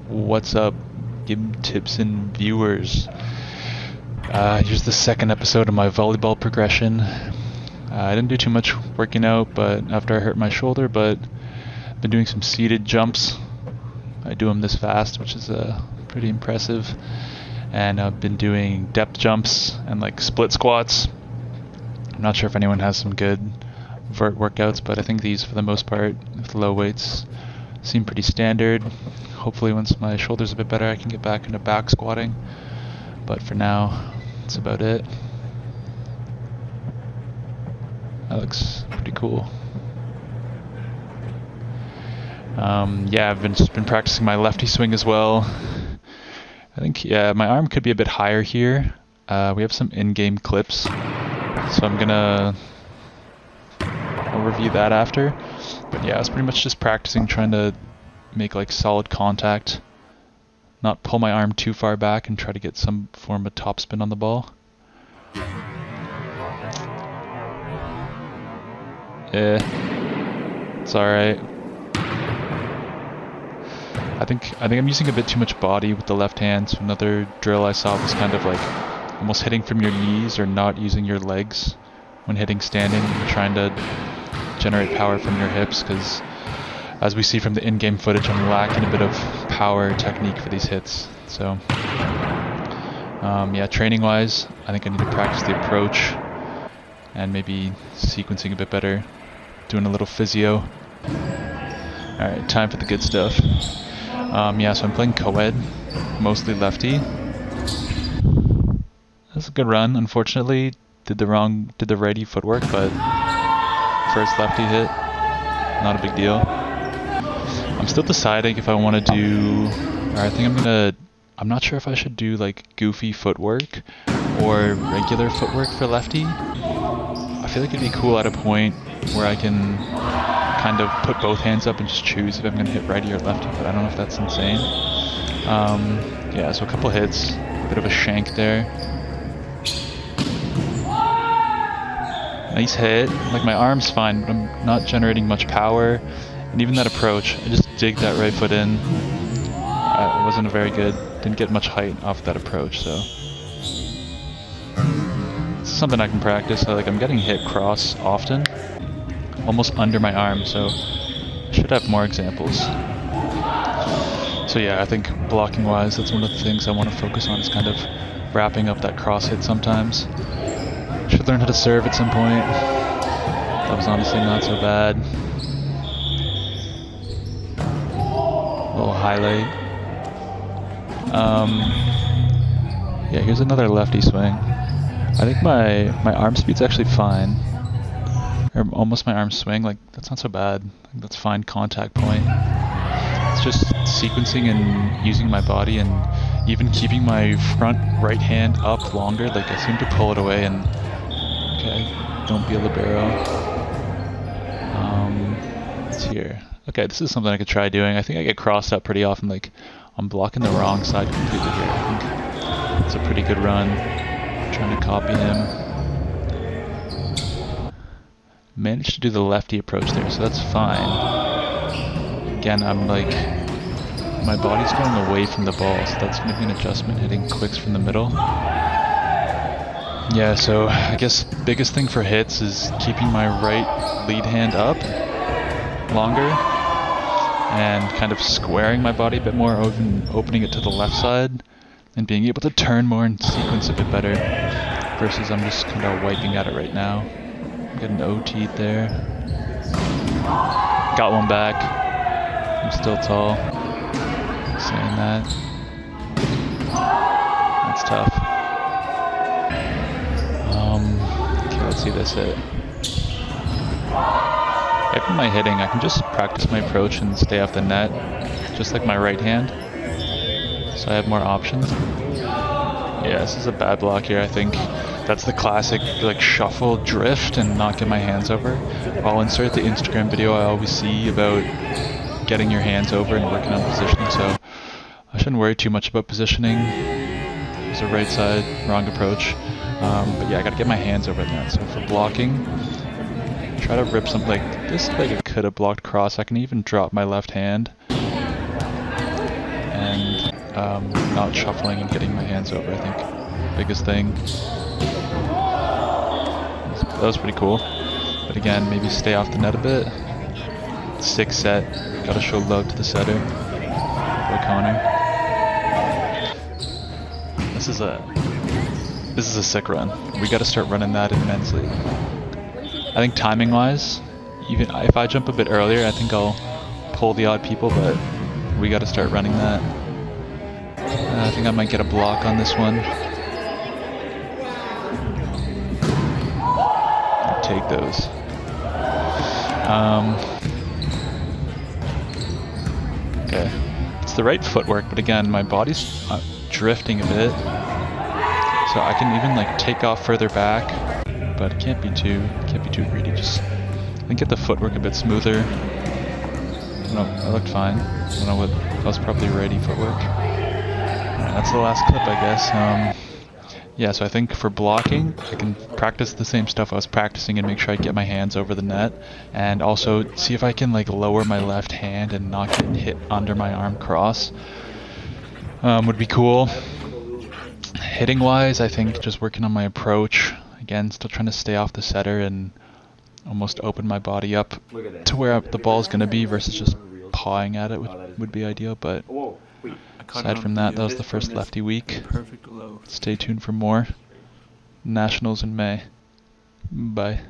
What's up, Gim Tibson viewers? Here's the second episode of my volleyball progression. I didn't do too much working out, but after I hurt my shoulder, but I've been doing some seated jumps. I do them this fast, which is pretty impressive. And I've been doing depth jumps and like split squats. I'm not sure if anyone has some good vert workouts, but I think these, for the most part, with low weights, seem pretty standard. Hopefully once my shoulder's a bit better I can get back into back squatting, but for now that's about it. That looks pretty cool. Yeah, I've just been practicing my lefty swing as well. I think, yeah, my arm could be a bit higher here. We have some in-game clips, so I'll review that after. But yeah, I was pretty much just practicing, trying to make like solid contact, not pull my arm too far back and try to get some form of topspin on the ball. It's alright. I think I'm using a bit too much body with the left hand, so another drill I saw was kind of like almost hitting from your knees or not using your legs when hitting standing, trying to generate power from your hips, because as we see from the in-game footage, I'm lacking a bit of power technique for these hits. So yeah, training wise, I think I need to practice the approach and maybe sequencing a bit better, doing a little physio. Alright, time for the good stuff. Yeah, so I'm playing co-ed, mostly lefty. That's a good run. Unfortunately, did the righty footwork, but first lefty hit, not a big deal. I'm still deciding if I want to do, or I think I'm not sure if I should do like goofy footwork or regular footwork for lefty. I feel like it'd be cool at a point where I can kind of put both hands up and just choose if I'm going to hit righty or lefty, but I don't know if that's insane. Yeah, so a couple hits, a bit of a shank there. Nice hit. Like, my arm's fine, but I'm not generating much power. And even that approach, I just digged that right foot in. It wasn't very good. Didn't get much height off that approach, so it's something I can practice. I'm getting hit cross often, almost under my arm, so I should have more examples. So yeah, I think blocking wise, that's one of the things I want to focus on, is kind of wrapping up that cross hit sometimes. Should learn how to serve at some point. That was honestly not so bad. A little highlight. Yeah, here's another lefty swing. I think my arm speed's actually fine. Or almost my arm swing, like, that's not so bad. I think that's fine contact point. It's just sequencing and using my body and even keeping my front right hand up longer. Like, I seem to pull it away and, okay, don't be a libero. It's here. Okay, this is something I could try doing. I think I get crossed up pretty often, like, I'm blocking the wrong side completely here. I think it's a pretty good run. I'm trying to copy him. Managed to do the lefty approach there, so that's fine. Again, I'm like, my body's going away from the ball, so that's going to be an adjustment, hitting quicks from the middle. Yeah, so I guess biggest thing for hits is keeping my right lead hand up longer and kind of squaring my body a bit more, opening it to the left side and being able to turn more and sequence a bit better, versus I'm just kind of wiping at it right now. Getting OT'd there. Got one back. I'm still tall. Saying that. That's tough. Okay, let's see this hit. After my hitting, I can just practice my approach and stay off the net, just like my right hand. So I have more options. Yeah, this is a bad block here, I think. That's the classic, like, shuffle, drift, and not get my hands over. I'll insert the Instagram video I always see about getting your hands over and working on positioning, so I shouldn't worry too much about positioning. There's a right side, wrong approach. But yeah, I gotta get my hands over that. So for blocking, try to rip something like this. Like, I could have blocked cross. I can even drop my left hand and not shuffling and getting my hands over, I think. Biggest thing. That was pretty cool. But again, maybe stay off the net a bit. 6 set. Gotta show love to the setter. Boy Connor. This is a sick run. We gotta start running that in men's league. I think timing wise, even if I jump a bit earlier, I think I'll pull the odd people, but we gotta start running that. I think I might get a block on this one. I'll take those. Okay. It's the right footwork, but again, my body's drifting a bit. So I can even like take off further back, but it can't be too greedy. Just get the footwork a bit smoother. No, I looked fine. I don't know what, that was probably righty footwork. Alright, that's the last clip, I guess. Yeah, so I think for blocking, I can practice the same stuff I was practicing and make sure I get my hands over the net, and also see if I can like lower my left hand and not get hit under my arm cross. Would be cool. Hitting wise, I think just working on my approach. Again, still trying to stay off the setter and almost open my body up to where the ball's going to be versus just pawing at it would be ideal. But aside from that, that was the first lefty week. Stay tuned for more. Nationals in May. Bye.